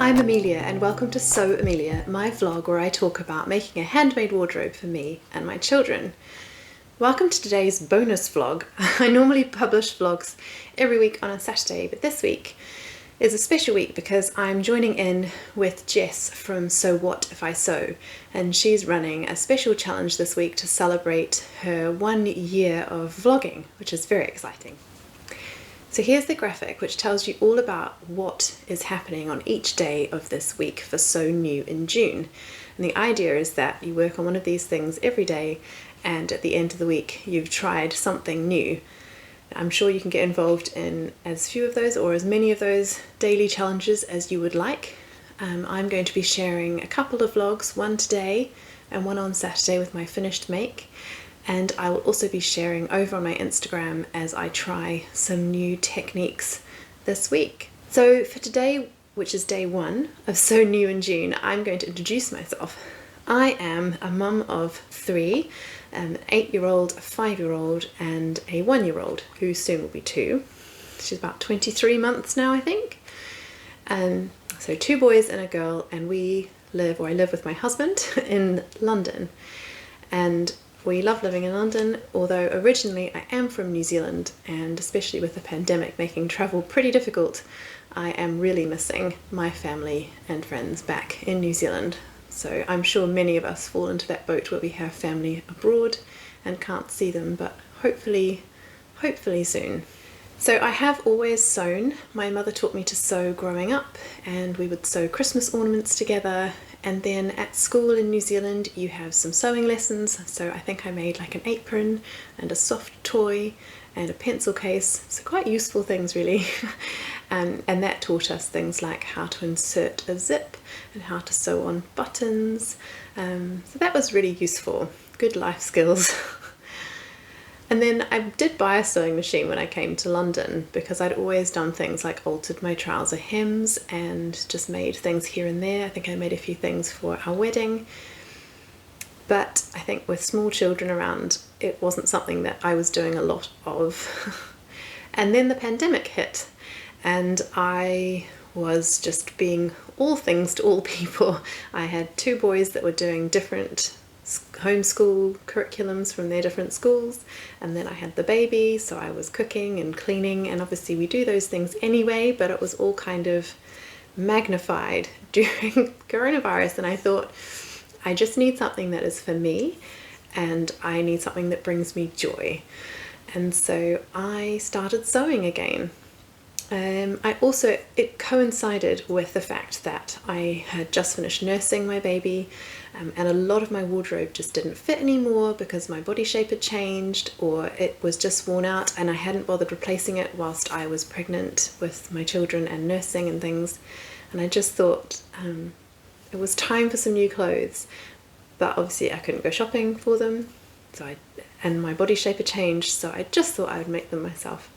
I'm Amelia and welcome to Sew Amelia, my vlog where I talk about making a handmade wardrobe for me and my children. Welcome to today's bonus vlog. I normally publish vlogs every week on a Saturday, but this week is a special week because I'm joining in with Jess from So What If I Sew, and she's running a special challenge this week to celebrate her 1 year of vlogging, which is very exciting. So here's the graphic which tells you all about what is happening on each day of this week for Sew New in June. And the idea is that you work on one of these things every day, and at the end of the week you've tried something new. I'm sure you can get involved in as few of those or as many of those daily challenges as you would like. I'm going to be sharing a couple of vlogs, one today and one on Saturday with my finished make. And I will also be sharing over on my Instagram as I try some new techniques this week. So for today, which is day one of Sew New in June, I'm going to introduce myself. I am a mum of three, an 8-year-old, a 5-year-old and a 1-year-old who soon will be 2. She's about 23 months now, I think. So 2 boys and a girl, and I live with my husband in London. And we love living in London, although originally I am from New Zealand, and especially with the pandemic making travel pretty difficult, I am really missing my family and friends back in New Zealand. So I'm sure many of us fall into that boat where we have family abroad and can't see them, but hopefully soon. So I have always sewn. My mother taught me to sew growing up, and we would sew Christmas ornaments together. And then at school in New Zealand you have some sewing lessons, so I think I made like an apron and a soft toy and a pencil case, so quite useful things really. And that taught us things like how to insert a zip and how to sew on buttons, so that was really useful, good life skills. And then I did buy a sewing machine when I came to London because I'd always done things like altered my trouser hems and just made things here and there. I think I made a few things for our wedding. But I think with small children around, it wasn't something that I was doing a lot of. And then the pandemic hit and I was just being all things to all people. I had 2 boys that were doing different homeschool curriculums from their different schools, and then I had the baby, so I was cooking and cleaning, and obviously we do those things anyway, but it was all kind of magnified during coronavirus, and I thought I just need something that is for me and I need something that brings me joy. And so I started sewing again. It coincided with the fact that I had just finished nursing my baby, and a lot of my wardrobe just didn't fit anymore because my body shape had changed or it was just worn out, and I hadn't bothered replacing it whilst I was pregnant with my children and nursing and things. And I just thought it was time for some new clothes, but obviously I couldn't go shopping for them, and my body shape had changed, so I just thought I would make them myself.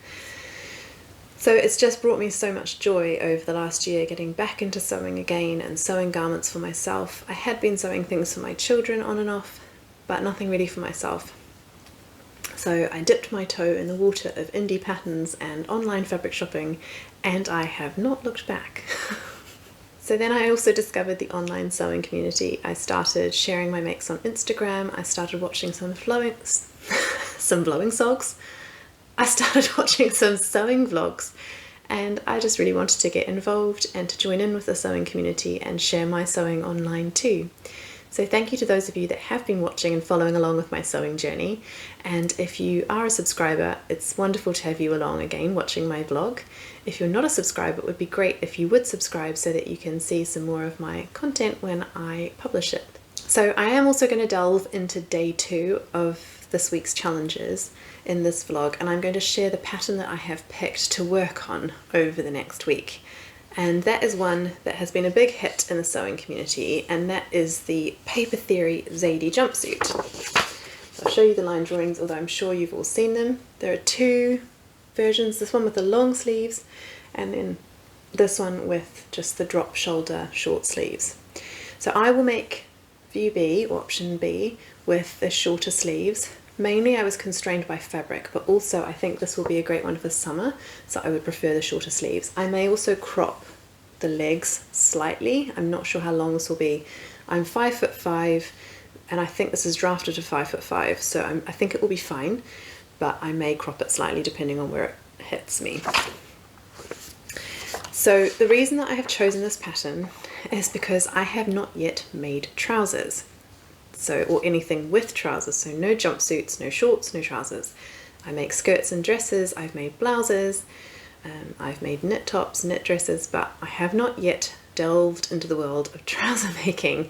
So it's just brought me so much joy over the last year getting back into sewing again and sewing garments for myself. I had been sewing things for my children on and off, but nothing really for myself. So I dipped my toe in the water of indie patterns and online fabric shopping, and I have not looked back. So then I also discovered the online sewing community. I started sharing my makes on Instagram. I started watching some sewing vlogs, and I just really wanted to get involved and to join in with the sewing community and share my sewing online too. So thank you to those of you that have been watching and following along with my sewing journey, and if you are a subscriber, it's wonderful to have you along again watching my vlog. If you're not a subscriber, it would be great if you would subscribe so that you can see some more of my content when I publish it. So I am also going to delve into day 2 of this week's challenges in this vlog, and I'm going to share the pattern that I have picked to work on over the next week. And that is one that has been a big hit in the sewing community, and that is the Paper Theory Zadie jumpsuit. So I'll show you the line drawings, although I'm sure you've all seen them. There are 2 versions, this one with the long sleeves and then this one with just the drop shoulder short sleeves. So I will make view B, or option B, with the shorter sleeves. Mainly I was constrained by fabric, but also I think this will be a great one for summer, so I would prefer the shorter sleeves. I may also crop the legs slightly. I'm not sure how long this will be. I'm 5'5", and I think this is drafted to 5'5", so I think it will be fine, but I may crop it slightly depending on where it hits me. So the reason that I have chosen this pattern is because I have not yet made trousers. Or anything with trousers, so no jumpsuits, no shorts, no trousers. I make skirts and dresses, I've made blouses, I've made knit tops, knit dresses, but I have not yet delved into the world of trouser making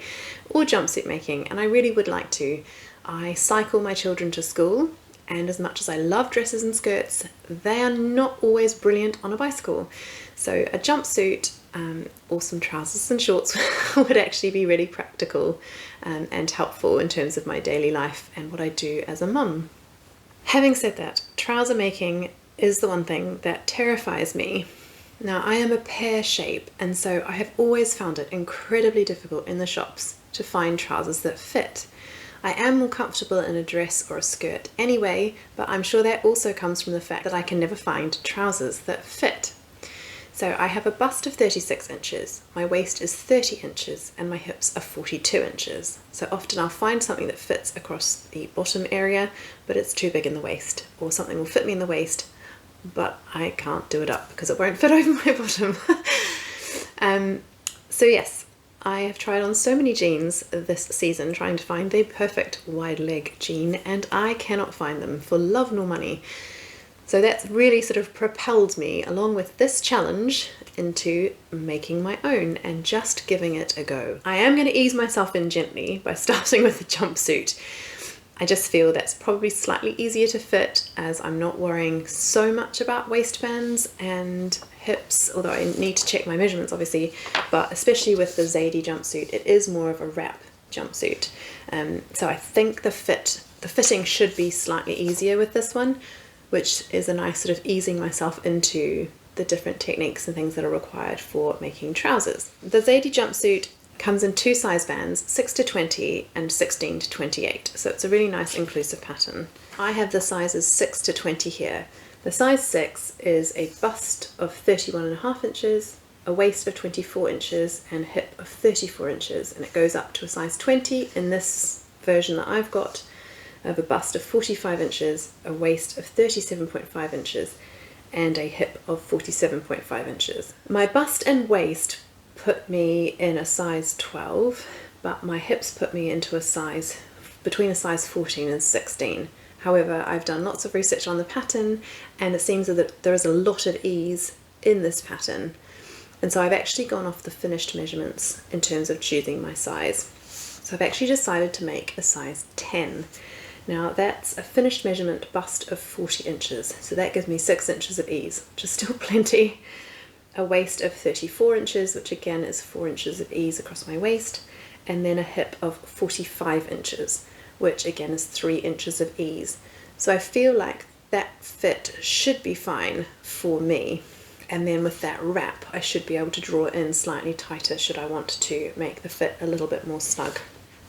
or jumpsuit making, and I really would like to. I cycle my children to school, and as much as I love dresses and skirts, they are not always brilliant on a bicycle. So a jumpsuit or some trousers and shorts would actually be really practical and helpful in terms of my daily life and what I do as a mum. Having said that, trouser making is the one thing that terrifies me. Now, I am a pear shape, and so I have always found it incredibly difficult in the shops to find trousers that fit. I am more comfortable in a dress or a skirt anyway, but I'm sure that also comes from the fact that I can never find trousers that fit. So I have a bust of 36 inches, my waist is 30 inches, and my hips are 42 inches. So often I'll find something that fits across the bottom area, but it's too big in the waist, or something will fit me in the waist, but I can't do it up because it won't fit over my bottom. So yes, I have tried on so many jeans this season trying to find the perfect wide leg jean, and I cannot find them for love nor money. So that's really sort of propelled me, along with this challenge, into making my own and just giving it a go. I am going to ease myself in gently by starting with a jumpsuit. I just feel that's probably slightly easier to fit, as I'm not worrying so much about waistbands and hips, although I need to check my measurements obviously, but especially with the Zadie jumpsuit, it is more of a wrap jumpsuit. So I think the fitting should be slightly easier with this one, which is a nice sort of easing myself into the different techniques and things that are required for making trousers. The Zadie jumpsuit comes in two size bands, 6 to 20 and 16 to 28, so it's a really nice inclusive pattern. I have the sizes 6 to 20 here. The size 6 is a bust of 31.5 inches, a waist of 24 inches and hip of 34 inches, and it goes up to a size 20 in this version that I've got. I have a bust of 45 inches, a waist of 37.5 inches, and a hip of 47.5 inches. My bust and waist put me in a size 12, but my hips put me into a size between a size 14 and 16. However, I've done lots of research on the pattern, and it seems that there is a lot of ease in this pattern. And so I've actually gone off the finished measurements in terms of choosing my size. So I've actually decided to make a size 10. Now that's a finished measurement bust of 40 inches, so that gives me 6 inches of ease, which is still plenty. A waist of 34 inches, which again is 4 inches of ease across my waist, and then a hip of 45 inches, which again is 3 inches of ease. So I feel like that fit should be fine for me. And then with that wrap, I should be able to draw it in slightly tighter should I want to make the fit a little bit more snug.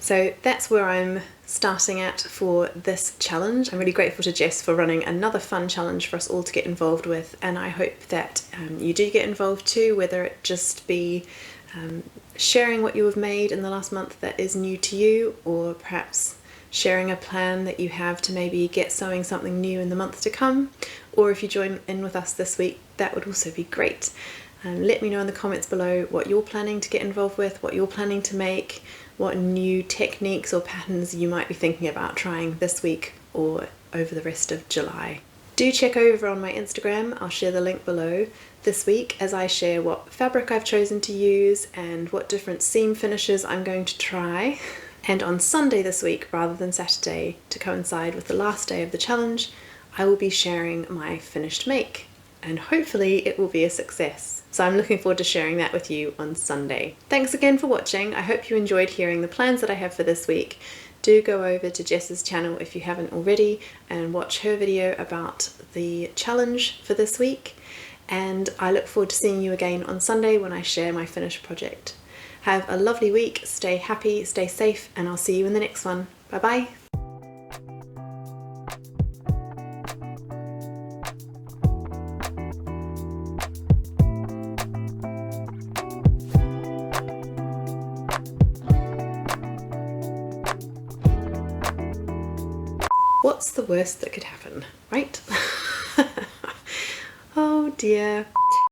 So that's where I'm starting at for this challenge. I'm really grateful to Jess for running another fun challenge for us all to get involved with, and I hope that you do get involved too, whether it just be sharing what you have made in the last month that is new to you, or perhaps sharing a plan that you have to maybe get sewing something new in the month to come, or if you join in with us this week, that would also be great. Let me know in the comments below what you're planning to get involved with, what you're planning to make, what new techniques or patterns you might be thinking about trying this week or over the rest of July. Do check over on my Instagram, I'll share the link below this week as I share what fabric I've chosen to use and what different seam finishes I'm going to try. And on Sunday this week, rather than Saturday, to coincide with the last day of the challenge, I will be sharing my finished make, and hopefully it will be a success. So I'm looking forward to sharing that with you on Sunday. Thanks again for watching. I hope you enjoyed hearing the plans that I have for this week. Do go over to Jess's channel if you haven't already and watch her video about the challenge for this week. And I look forward to seeing you again on Sunday when I share my finished project. Have a lovely week, stay happy, stay safe, and I'll see you in the next one. Bye bye. What's the worst that could happen, right? Oh dear.